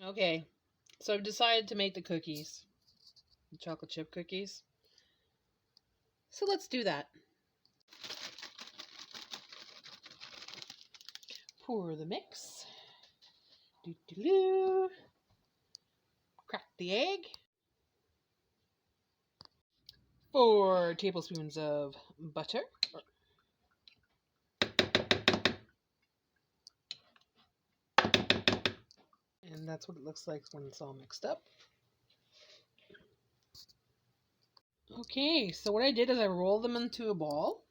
Okay, so I've decided to make the cookies, the chocolate chip cookies. So let's do that. Pour the mix. Doo-doo-doo. Crack the egg. 4 tablespoons of butter. And that's what it looks like when it's all mixed up. Okay, so what I did is I rolled them into a ball.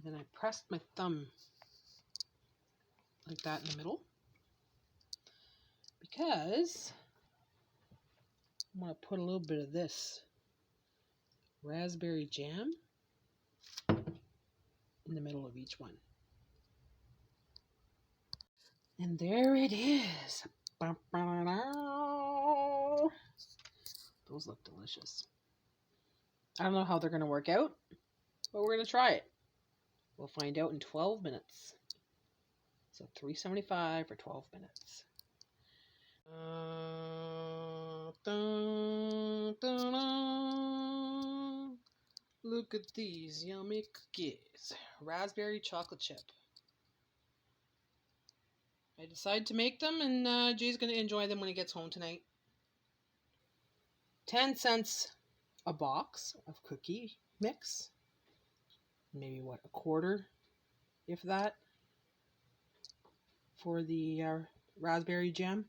Then I pressed my thumb like that in the middle. Because I want to put a little bit of this raspberry jam in the middle of each one. And there it is. Those look delicious. I don't know how they're going to work out, but we're going to try it. We'll find out in 12 minutes. So $3.75 for 12 minutes. Look at these yummy cookies. Raspberry chocolate chip. I decided to make them, and Jay's going to enjoy them when he gets home tonight. 10 cents a box of cookie mix. Maybe what, a quarter, if that, for the raspberry jam.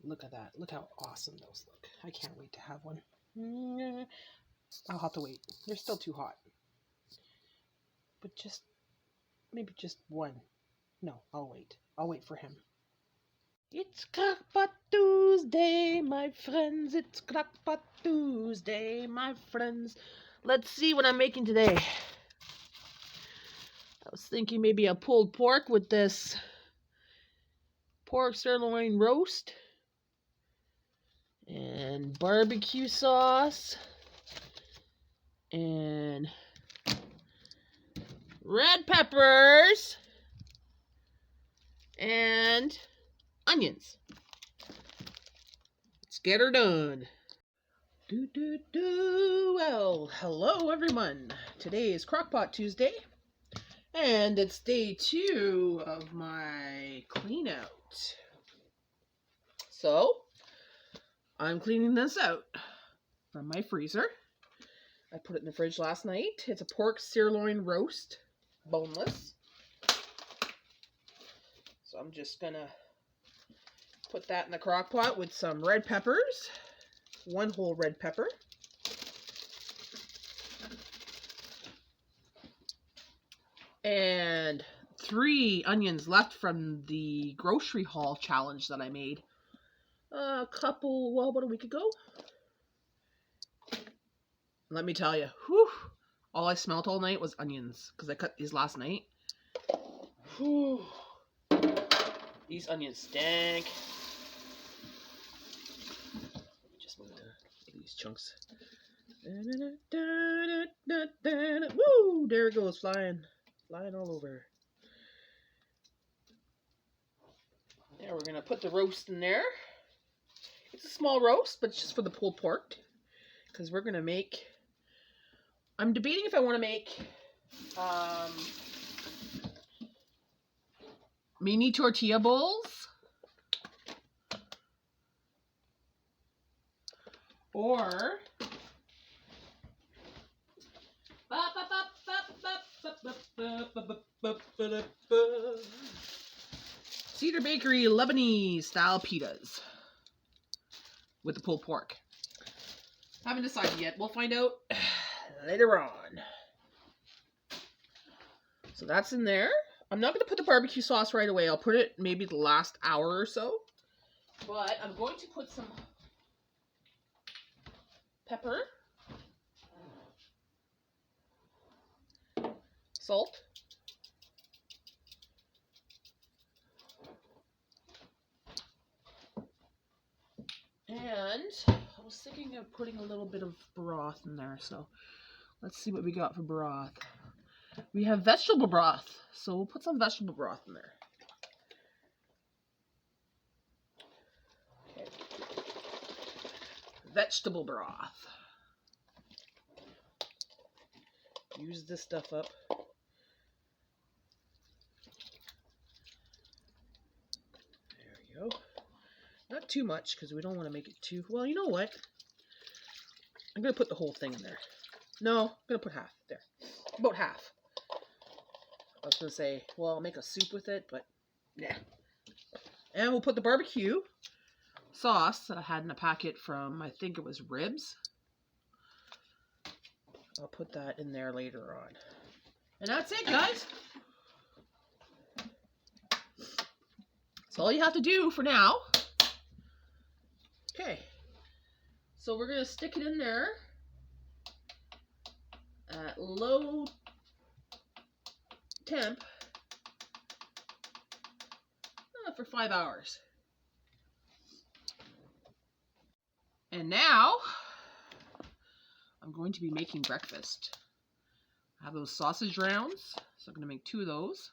Look at that. Look how awesome those look. I can't wait to have one. I'll have to wait. They're still too hot. But maybe just one. No, I'll wait. I'll wait for him. It's Crock Pot Tuesday, my friends. It's Crock Pot Tuesday, my friends. Let's see what I'm making today. I was thinking maybe a pulled pork with this pork sirloin roast and barbecue sauce and red peppers and onions. Let's get her done. Well, hello everyone. Today is Crock Pot Tuesday, and it's day 2 of my clean out. So, I'm cleaning this out from my freezer. I put it in the fridge last night. It's a pork sirloin roast, boneless. So I'm just gonna put that in the crock pot with some red peppers, 1 whole red pepper, and 3 onions left from the grocery haul challenge that I made about a week ago. Let me tell you, whew, all I smelled all night was onions, because I cut these last night. Whew. These onions stank. Just move these chunks. Woo! There it goes, flying all over. Now we're gonna put the roast in there. It's a small roast, but it's just for the pulled pork, because we're gonna make. I'm debating if I want to make mini tortilla bowls or Cedar Bakery Lebanese style pitas with the pulled pork. Haven't decided yet. We'll find out later on. So that's in there. I'm not going to put the barbecue sauce right away. I'll put it maybe the last hour or so. But I'm going to put some pepper, salt, and I was thinking of putting a little bit of broth in there. So let's see what we got for broth. We have vegetable broth, so we'll put some vegetable broth in there. Okay. Vegetable broth. Use this stuff up. There we go. Not too much, because we don't want to make it too... Well, you know what? I'm going to put the whole thing in there. No, I'm going to put half there. About half. I was going to say, well, I'll make a soup with it, but yeah. And we'll put the barbecue sauce that I had in a packet from, I think it was Ribs. I'll put that in there later on. And that's it, guys. That's all you have to do for now. Okay. So we're going to stick it in there at low temp for 5 hours. And now I'm going to be making breakfast. I have those sausage rounds, so I'm going to make 2 of those.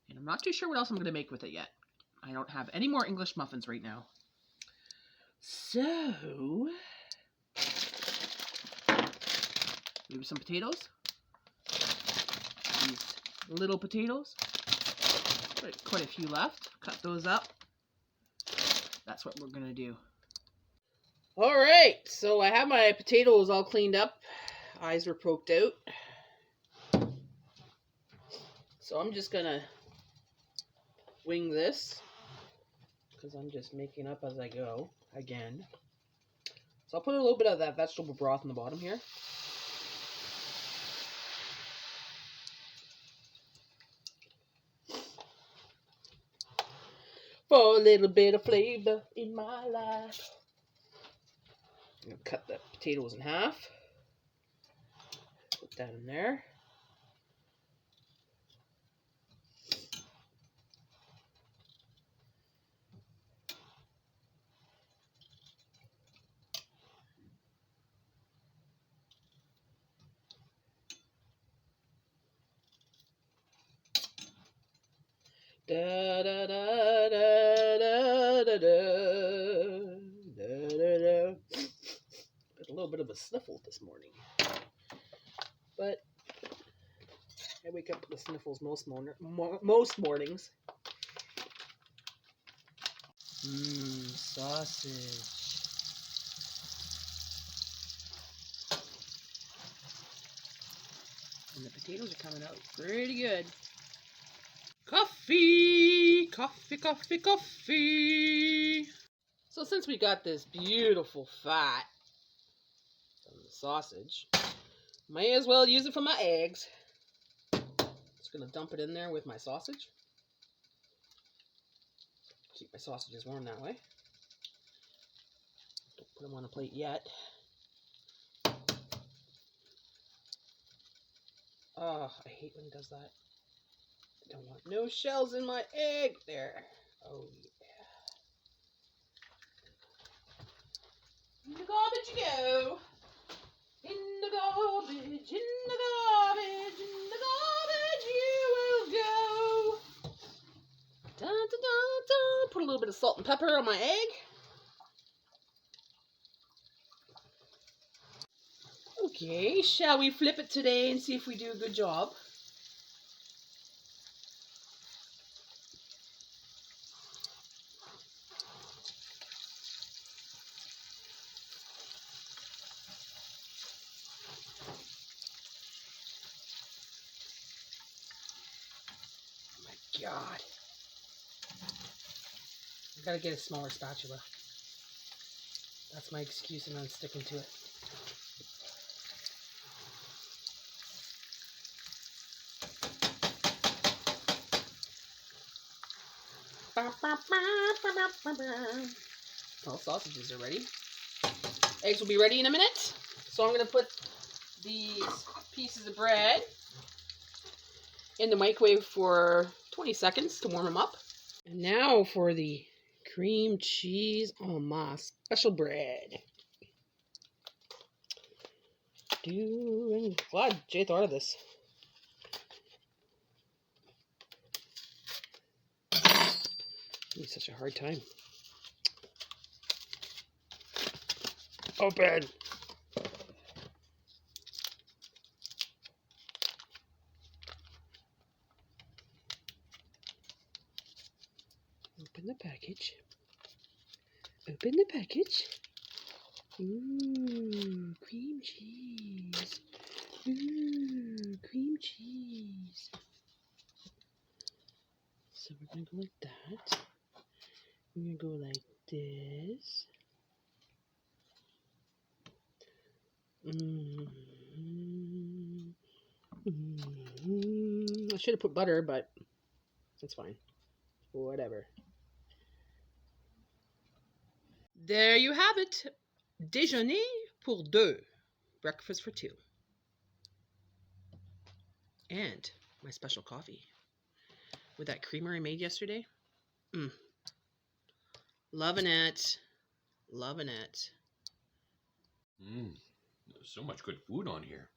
And I'm not too sure what else I'm going to make with it yet. I don't have any more English muffins right now. So, maybe some potatoes. These little potatoes. Quite a few left. Cut those up. That's what we're going to do. Alright, so I have my potatoes all cleaned up. Eyes were poked out. So I'm just going to wing this, because I'm just making up as I go again. So I'll put a little bit of that vegetable broth in the bottom here. For a little bit of flavor in my life. I'm going to cut the potatoes in half. Put that in there. Da da da da da da da da da. Got a little bit of a sniffle this morning, but I wake up with sniffles most mornings. Sausage. And the potatoes are coming out pretty good. Coffee, coffee, coffee, coffee. So since we got this beautiful fat from the sausage, may as well use it for my eggs. Just gonna dump it in there with my sausage. Keep my sausages warm that way. Don't put them on a plate yet. Oh, I hate when it does that. I don't want no shells in my egg there. Oh, yeah. In the garbage you go. In the garbage, in the garbage, in the garbage you will go. Dun, dun, dun, dun. Put a little bit of salt and pepper on my egg. Okay, shall we flip it today and see if we do a good job? God. I gotta get a smaller spatula. That's my excuse and I'm sticking to it. All sausages are ready. Eggs will be ready in a minute. So I'm gonna put these pieces of bread in the microwave for 20 seconds to warm them up. And now for the cream cheese on my special bread. Glad Jay thought of this. a hard time. Open! Open the package. Open the package. Ooh, cream cheese. Ooh, cream cheese. So we're going to go like that. We're going to go like this. I should have put butter, but that's fine. Whatever. There you have it. Déjeuner pour deux. Breakfast for two. And my special coffee. With that creamer I made yesterday. Loving it. Loving it. There's so much good food on here.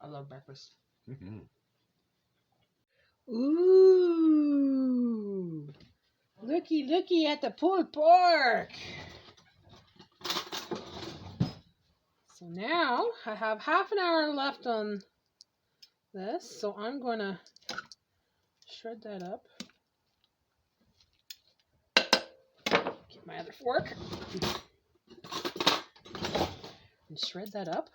I love breakfast. Mm-hmm. Ooh. Looky at the pulled pork. So now I have half an hour left on this. So I'm going to shred that up. Get my other fork. And shred that up.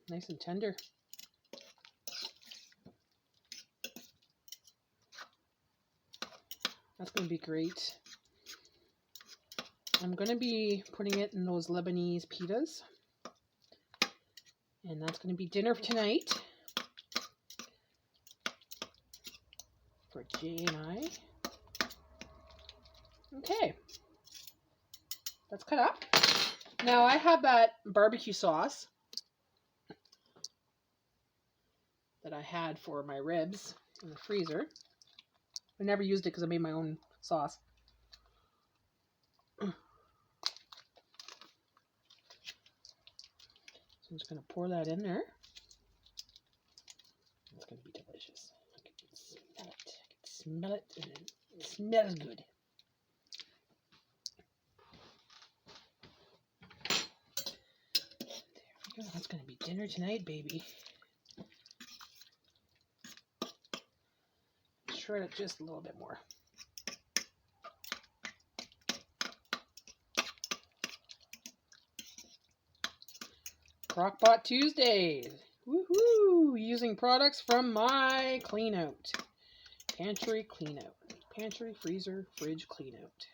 Nice and tender. That's going to be great. I'm going to be putting it in those Lebanese pitas. And that's going to be dinner tonight. For Jay and I. Okay. That's cut up. Now I have that barbecue sauce that I had for my ribs in the freezer. I never used it because I made my own sauce. So I'm just going to pour that in there. It's going to be delicious. I can smell it. I can smell it, and it smells good. There we go. That's going to be dinner tonight, baby. Shred it just a little bit more. Crock Pot Tuesday. Woohoo! Using products from my clean out. Pantry clean out. Pantry, freezer, fridge clean out.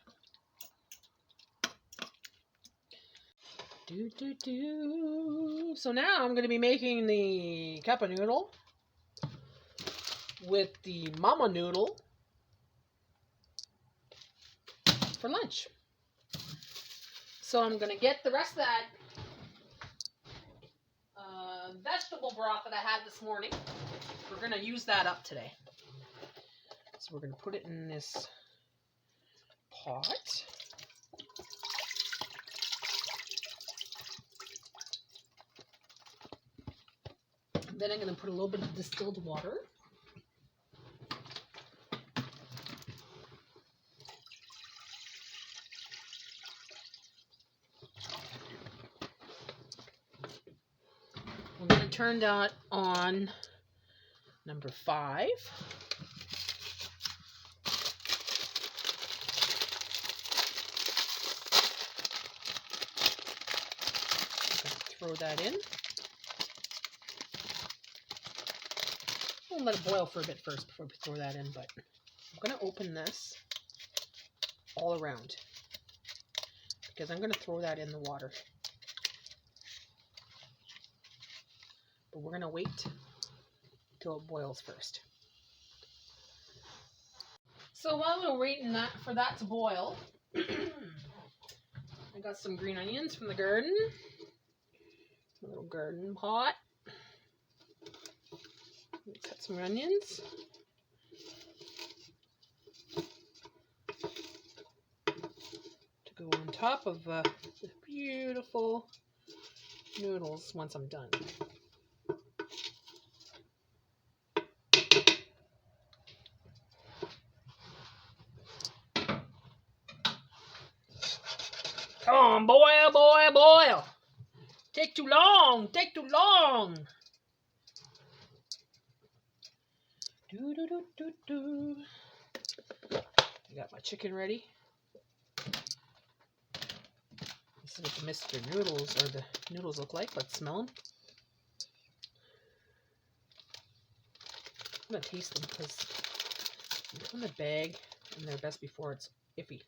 So now I'm going to be making the cup of noodle with the mama noodle for lunch. So I'm going to get the rest of that vegetable broth that I had this morning. We're going to use that up today. So we're going to put it in this pot. Then I'm going to put a little bit of distilled water. We're going to turn that on number 5. Throw that in. We'll let it boil for a bit first before we throw that in, but I'm going to open this all around because I'm going to throw that in the water. But we're going to wait till it boils first. So while we're waiting for that to boil, I got some green onions from the garden. A little garden pot. Cut some onions. To go on top of the beautiful noodles once I'm done. Come on, boil, boil, boil. Take too long, take too long. Do, do, do, do, do. I got my chicken ready. This is what the Mr. Noodles, or the noodles look like. Let's smell them. I'm going to taste them because they come in the bag and they're best before it's iffy.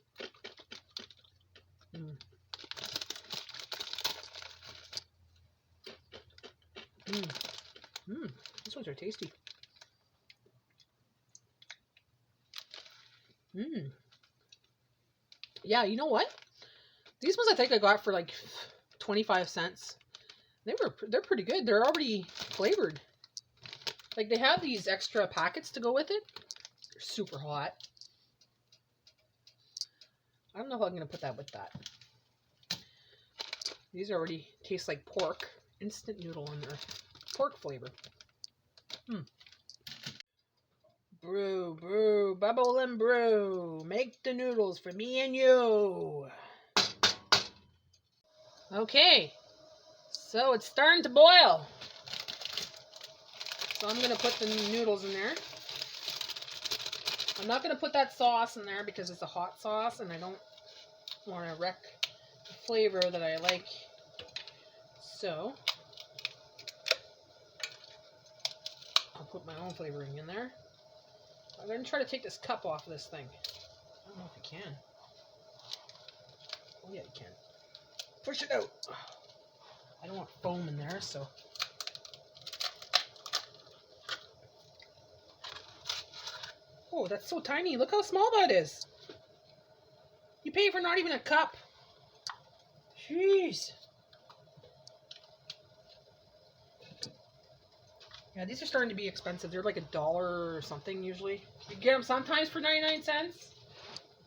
These ones are tasty. Yeah, you know what? These ones I think I got for like 25 cents. They're pretty good. They're already flavored. Like they have these extra packets to go with it. They're super hot. I don't know if I'm going to put that with that. These already taste like pork. Instant noodle in there. Pork flavor. Brew, brew, bubble and brew. Make the noodles for me and you. Okay. So it's starting to boil. So I'm going to put the noodles in there. I'm not going to put that sauce in there because it's a hot sauce and I don't want to wreck the flavor that I like. So I'll put my own flavoring in there. I'm going to try to take this cup off of this thing. I don't know if you can. Oh yeah, you can. Push it out. I don't want foam in there, so. Oh, that's so tiny. Look how small that is. You pay for not even a cup. Jeez. Yeah, these are starting to be expensive. They're like $1 or something usually. You get them sometimes for 99 cents,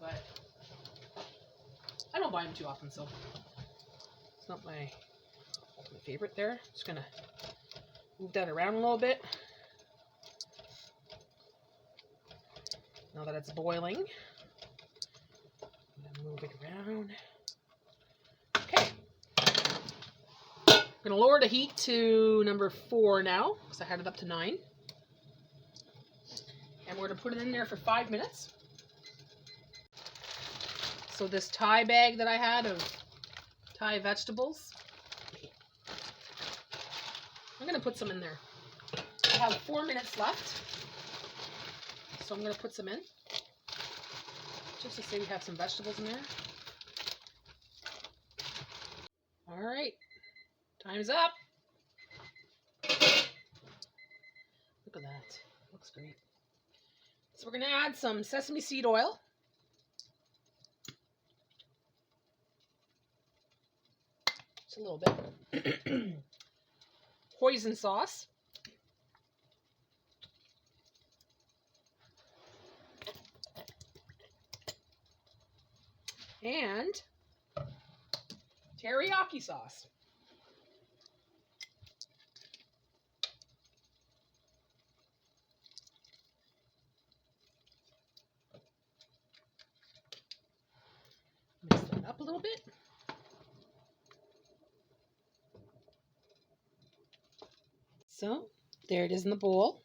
but I don't buy them too often, so it's not my favorite there. Just gonna move that around a little bit. Now that it's boiling, I'm gonna move it around. Okay. I'm gonna lower the heat to number 4 now, because I had it up to 9. And we're gonna put it in there for 5 minutes. So this Thai bag that I had of Thai vegetables, I'm gonna put some in there. I have 4 minutes left, so I'm gonna put some in, just to say we have some vegetables in there. All right, time's up. Look at that, looks great. So we're gonna add some sesame seed oil. Just a little bit. Hoisin sauce. And teriyaki sauce. Mix that up a little bit. So there it is in the bowl.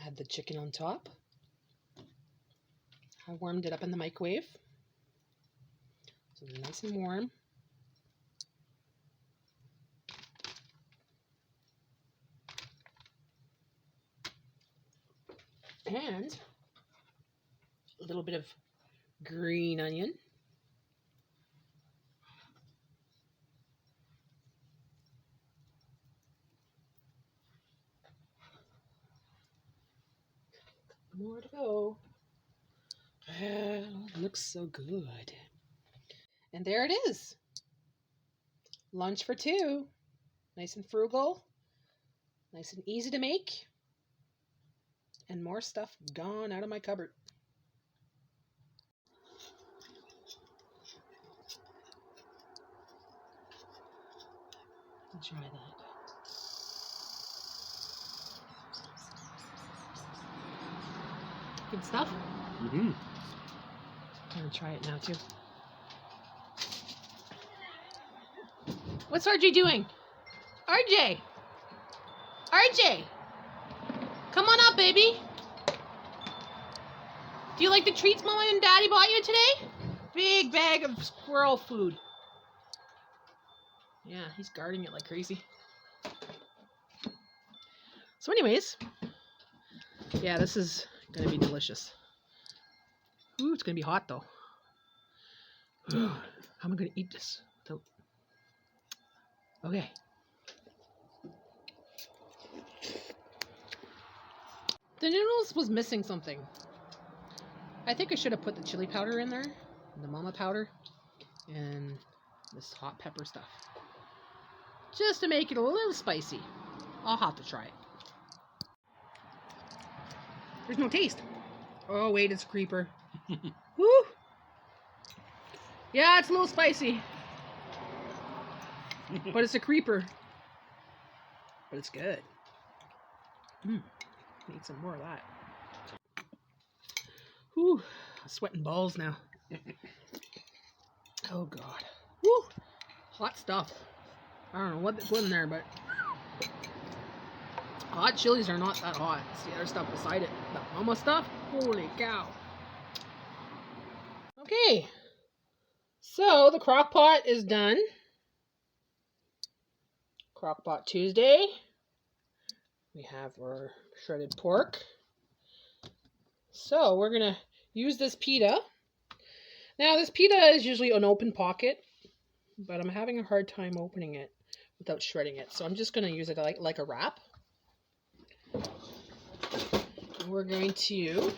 Add the chicken on top. I warmed it up in the microwave, so they're nice and warm. And a little bit of green onion. More to go. Oh, it looks so good. And there it is. Lunch for 2. Nice and frugal. Nice and easy to make. And more stuff gone out of my cupboard. Let's try that. Good stuff? Mm-hmm. I'm gonna try it now too. What's RJ doing? RJ! RJ! Come on up, baby! Do you like the treats Mama and Daddy bought you today? Big bag of squirrel food. Yeah, he's guarding it like crazy. So anyways, yeah, this is gonna be delicious. Ooh, it's gonna be hot though. How am I gonna eat this? Okay. The noodles was missing something. I think I should have put the chili powder in there, the mama powder, and this hot pepper stuff. Just to make it a little spicy. I'll have to try it. There's no taste. Oh wait, it's a creeper. Woo! Yeah, it's a little spicy. But it's a creeper. But it's good. Need some more of that. Whew, sweating balls now. Oh God. Woo! Hot stuff. I don't know what they put in there, but hot chilies are not that hot. It's the other stuff beside it. The mama stuff? Holy cow. Okay. So the crock pot is done. Crock Pot Tuesday. We have our shredded pork. So we're going to use this pita. Now this pita is usually an open pocket, but I'm having a hard time opening it without shredding it. So I'm just going to use it like a wrap. And we're going to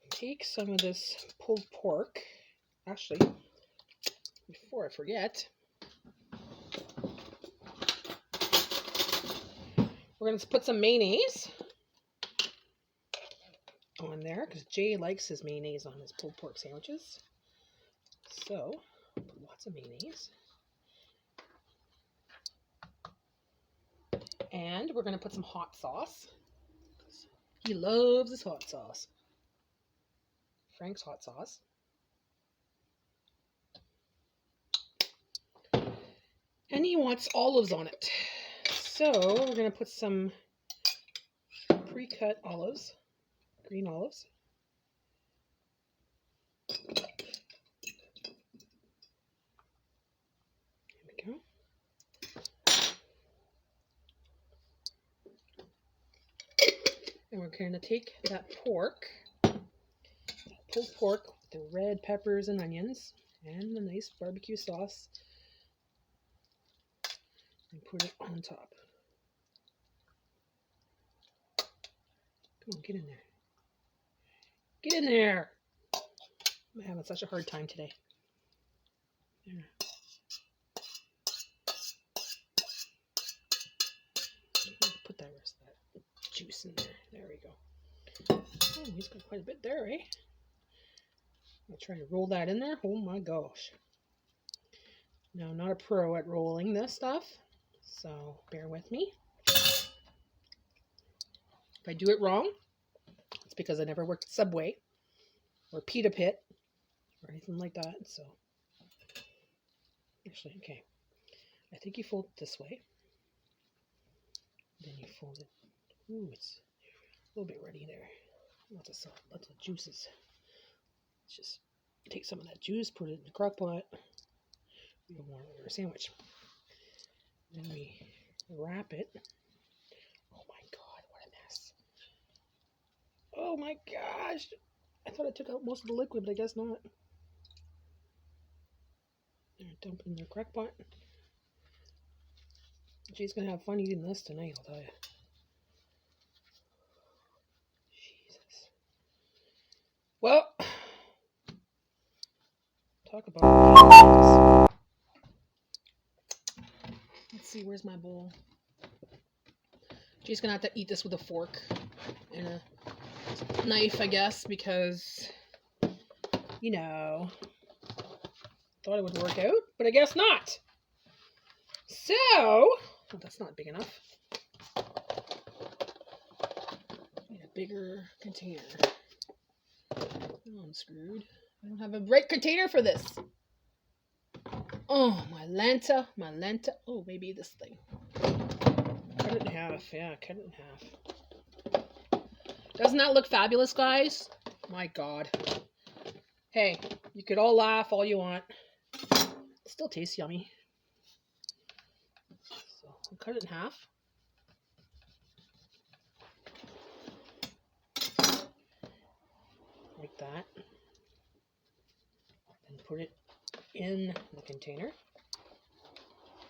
take some of this pulled pork. Actually, before I forget, we're going to put some mayonnaise on there because Jay likes his mayonnaise on his pulled pork sandwiches. So, put lots of mayonnaise. And we're going to put some hot sauce. He loves his hot sauce. Frank's hot sauce. And he wants olives on it. So, we're going to put some pre-cut olives. Green olives. There we go. And we're going to take that pork, pulled pork with the red peppers and onions and the nice barbecue sauce, and put it on top. Come on, get in there. Get in there! I'm having such a hard time today. There. Put that rest of that juice in there. There we go. Oh, he's got quite a bit there, eh? I'll try to roll that in there. Oh my gosh. Now, I'm not a pro at rolling this stuff, so bear with me. If I do it wrong, it's because I never worked at Subway or Pita Pit or anything like that. So, actually, okay. I think you fold it this way. Then you fold it. Ooh, it's a little bit ready there. Lots of salt, lots of juices. Let's just take some of that juice, put it in the crock pot. We don't want it in our sandwich. Then we wrap it. Oh my God, what a mess. Oh my gosh. I thought I took out most of the liquid, but I guess not. Dump it in the crock pot. She's gonna have fun eating this tonight, I'll tell you. Jesus. Well, talk about. Let's see, where's my bowl? She's gonna have to eat this with a fork and a knife, I guess, because, you know, thought it would work out, but I guess not. So, oh, that's not big enough. Need a bigger container. Oh, I'm screwed. I don't have a right container for this. Oh, my Lanta. Oh, maybe this thing. Cut it in half. Yeah, cut it in half. Doesn't that look fabulous, guys? My God. Hey, you could all laugh all you want. It still tastes yummy. So I'll cut it in half. Like that. And put it in the container.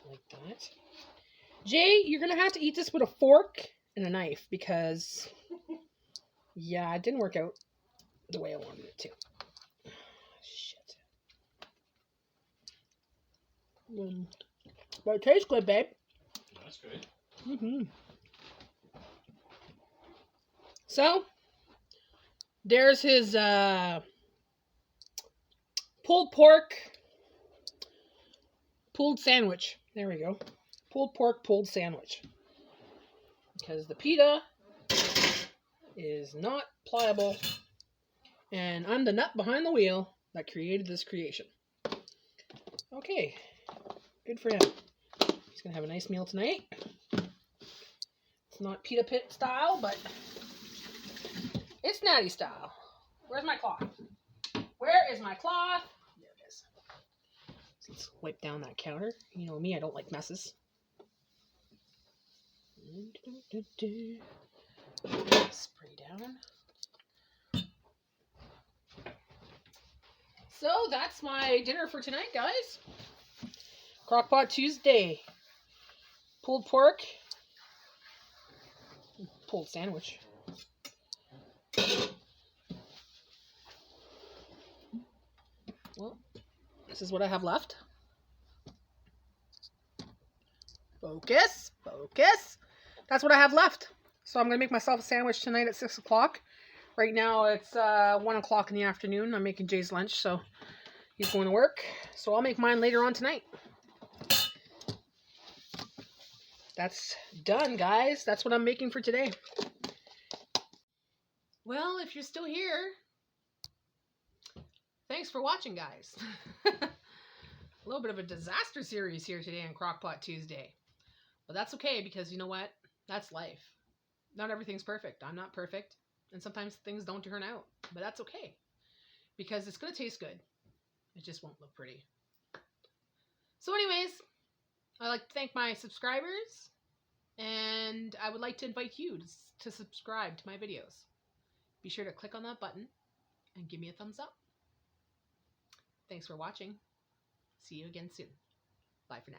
Like that. Jay, you're going to have to eat this with a fork and a knife because, yeah, it didn't work out the way I wanted it to. Shit. But it tastes good, babe. That's good. Mm-hmm. So, there's his pulled pork, pulled sandwich. There we go. Pulled pork, pulled sandwich. Because the pita is not pliable. And I'm the nut behind the wheel that created this creation. Okay. Good for him. He's going to have a nice meal tonight. It's not pita pit style, but it's Natty style. Where's my cloth? Where is my cloth? There it is. Let's wipe down that counter. You know me, I don't like messes. Spray down. So that's my dinner for tonight, guys. Crock Pot Tuesday. Pulled pork. Pulled sandwich. Well, this is what I have left. Focus. That's what I have left. So I'm going to make myself a sandwich tonight at 6 o'clock. Right now it's 1 o'clock in the afternoon. I'm making Jay's lunch, so he's going to work. So I'll make mine later on tonight. That's done, guys. That's what I'm making for today. Well, if you're still here, thanks for watching, guys. A little bit of a disaster series here today on Crock Pot Tuesday. But that's okay because you know what? That's life. Not everything's perfect. I'm not perfect. And sometimes things don't turn out. But that's okay. Because it's going to taste good. It just won't look pretty. So anyways, I'd like to thank my subscribers. And I would like to invite you to subscribe to my videos. Be sure to click on that button and give me a thumbs up. Thanks for watching. See you again soon. Bye for now.